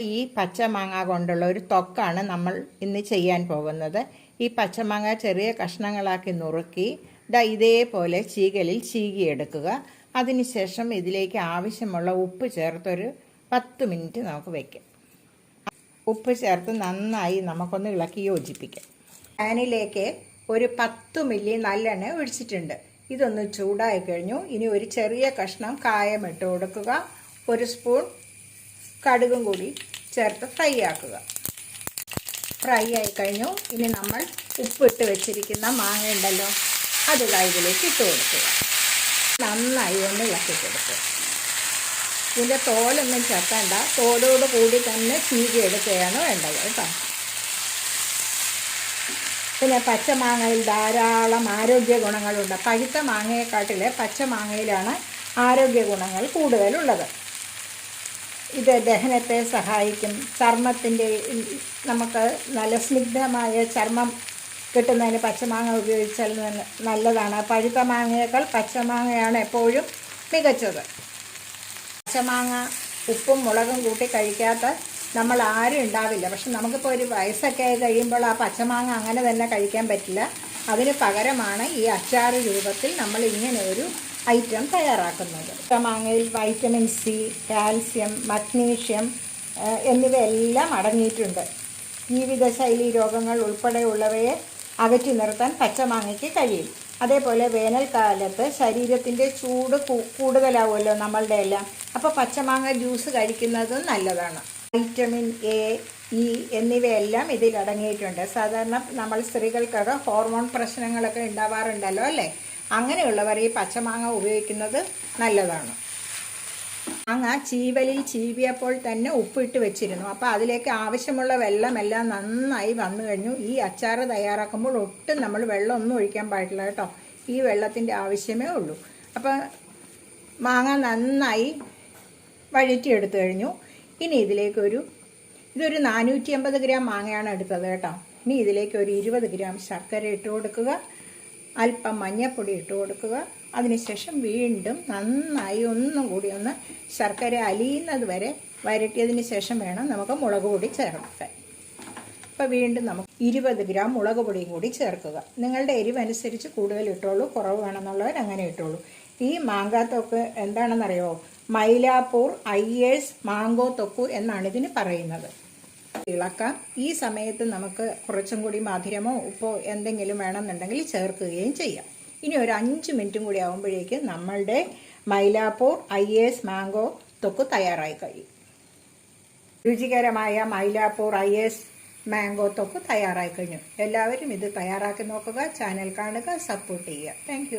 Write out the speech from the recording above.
ഈ പച്ചമാങ്ങ കൊണ്ടുള്ള ഒരു തൊക്കാണ് നമ്മൾ ഇന്ന് ചെയ്യാൻ പോകുന്നത്. ഈ പച്ചമാങ്ങ ചെറിയ കഷ്ണങ്ങളാക്കി നുറുക്കി ഇതേപോലെ ചീകലിൽ ചീകിയെടുക്കുക. അതിനുശേഷം ഇതിലേക്ക് ആവശ്യമുള്ള ഉപ്പ് ചേർത്തൊരു 10 മിനിറ്റ് നമുക്ക് വയ്ക്കാം. ഉപ്പ് ചേർത്ത് നന്നായി നമുക്കൊന്ന് ഇളക്കി യോജിപ്പിക്കാം. പാനിലേക്ക് ഒരു 10 മില്ലി നല്ലെണ്ണ ഒഴിച്ചിട്ടുണ്ട്. ഇതൊന്ന് ചൂടായി കഴിഞ്ഞു. ഇനി ഒരു ചെറിയ കഷ്ണം കായം ഇട്ട് കൊടുക്കുക. 1 സ്പൂൺ കടുകും കൂടി ചേർത്ത് ഫ്രൈ ആക്കുക. ഫ്രൈ ആയി കഴിഞ്ഞു. ഇനി നമ്മൾ ഉപ്പിട്ട് വെച്ചിരിക്കുന്ന മാങ്ങ ഉണ്ടല്ലോ, അത് ഇതിലേക്ക് ഇട്ട് കൊടുക്കുക. നന്നായി ഒന്ന് ഇളക്കി കൊടുക്കുക. ഇതിൻ്റെ തോലൊന്നും ചേർക്കേണ്ട, തോലോട് കൂടി തന്നെ ചീകി എടുക്കുകയാണ് വേണ്ടത് കേട്ടോ. പിന്നെ പച്ചമാങ്ങയിൽ ധാരാളം ആരോഗ്യ ഗുണങ്ങളുണ്ട്. പഴുത്ത മാങ്ങയെക്കാട്ടിൽ പച്ചമാങ്ങയിലാണ് ആരോഗ്യ ഗുണങ്ങൾ കൂടുതലുള്ളത്. ഇത് ദഹനത്തെ സഹായിക്കും. ചർമ്മത്തിൻ്റെ നമുക്ക് നല്ല സ്നിഗ്ധമായ ചർമ്മം കിട്ടുന്നതിന് പച്ചമാങ്ങ ഉപയോഗിച്ചാൽ നല്ലതാണ്. പഴുത്ത മാങ്ങയേക്കാൾ പച്ചമാങ്ങയാണ് എപ്പോഴും മികച്ചത്. പച്ചമാങ്ങ ഉപ്പും മുളകും കൂട്ടി കഴിക്കാത്ത നമ്മൾ ആരും ഉണ്ടാവില്ല. പക്ഷെ നമുക്കിപ്പോൾ ഒരു വയസ്സൊക്കെ ആയി കഴിയുമ്പോൾ ആ പച്ചമാങ്ങ അങ്ങനെ തന്നെ കഴിക്കാൻ പറ്റില്ല. അതിന് പകരമാണ് ഈ അച്ചാർ രൂപത്തിൽ നമ്മൾ ഇങ്ങനെ ഒരു ഐറ്റം തയ്യാറാക്കുന്നത്. മാങ്ങയിൽ വൈറ്റമിൻ സി, കാൽസ്യം, മഗ്നീഷ്യം എന്നിവയെല്ലാം അടങ്ങിയിട്ടുണ്ട്. ജീവിതശൈലി രോഗങ്ങൾ ഉൾപ്പെടെയുള്ളവയെ അകറ്റി നിർത്താൻ പച്ചമാങ്ങയ്ക്ക് കഴിയും. അതേപോലെ വേനൽക്കാലത്ത് ശരീരത്തിൻ്റെ ചൂട് കൂടുതലാവുമല്ലോ നമ്മളുടെ എല്ലാം. അപ്പോൾ പച്ചമാങ്ങ ജ്യൂസ് കഴിക്കുന്നതും നല്ലതാണ്. വൈറ്റമിൻ എ, ഇ എന്നിവയെല്ലാം ഇതിൽ അടങ്ങിയിട്ടുണ്ട്. സാധാരണ നമ്മൾ സ്ത്രീകൾക്കൊക്കെ ഹോർമോൺ പ്രശ്നങ്ങളൊക്കെ ഉണ്ടാവാറുണ്ടല്ലോ അല്ലേ? അങ്ങനെയുള്ളവർ ഈ പച്ചമാങ്ങ ഉപയോഗിക്കുന്നത് നല്ലതാണ്. മാങ്ങ ചീവലിൽ ചീവിയപ്പോൾ തന്നെ ഉപ്പിട്ട് വെച്ചിരുന്നു. അപ്പോൾ അതിലേക്ക് ആവശ്യമുള്ള വെള്ളമെല്ലാം നന്നായി വന്നു കഴിഞ്ഞു. ഈ അച്ചാർ തയ്യാറാക്കുമ്പോൾ ഒട്ടും നമ്മൾ വെള്ളമൊന്നും ഒഴിക്കാൻ പാടില്ല കേട്ടോ. ഈ വെള്ളത്തിൻ്റെ ആവശ്യമേ ഉള്ളൂ. അപ്പോൾ മാങ്ങ നന്നായി വഴറ്റിയെടുത്തു കഴിഞ്ഞു. ഇനി ഇതൊരു 450 ഗ്രാം മാങ്ങയാണ് എടുത്തത് കേട്ടോ. ഇനി ഇതിലേക്ക് ഒരു 20 ഗ്രാം ശർക്കര ഇട്ട് കൊടുക്കുക. അല്പം മഞ്ഞൾപ്പൊടി ഇട്ട് കൊടുക്കുക. അതിനുശേഷം വീണ്ടും നന്നായി ഒന്നും കൂടി ഒന്ന് ശർക്കര അലിയുന്നത് വരെ വരട്ടിയതിന് ശേഷം വേണം നമുക്ക് മുളക് പൊടി ചേർക്കാൻ. അപ്പോൾ വീണ്ടും നമുക്ക് 20 ഗ്രാം മുളക് പൊടിയും കൂടി ചേർക്കുക. നിങ്ങളുടെ എരിവനുസരിച്ച് കൂടുതൽ ഇട്ടോളൂ, കുറവ് വേണമെന്നുള്ളവർ അങ്ങനെ ഇട്ടോളൂ. ഈ മാങ്ങാ തൊക്ക് എന്താണെന്നറിയോ? മൈലാപ്പൂർ അയ്യേഴ്സ് മാങ്കോ തൊക്കു എന്നാണ് ഇതിന് പറയുന്നത്. ഇളക്കാം. ഈ സമയത്ത് നമുക്ക് കുറച്ചും കൂടി മധുരമോ ഉപ്പോ എന്തെങ്കിലും വേണമെന്നുണ്ടെങ്കിൽ ചേർക്കുകയും ചെയ്യാം. ഇനി ഒരു 5 മിനിറ്റും കൂടി ആകുമ്പോഴേക്കും നമ്മളുടെ മൈലാപ്പൂർ അയ്യേഴ്സ് മാങ്കോ തൊക്കു തയ്യാറായി കഴിയും. രുചികരമായ മൈലാപ്പൂർ അയ്യേഴ്സ് മാങ്കോ തൊക്കു തയ്യാറായി കഴിഞ്ഞു. എല്ലാവരും ഇത് തയ്യാറാക്കി നോക്കുക. ചാനൽ കാണുക, സപ്പോർട്ട് ചെയ്യുക. താങ്ക്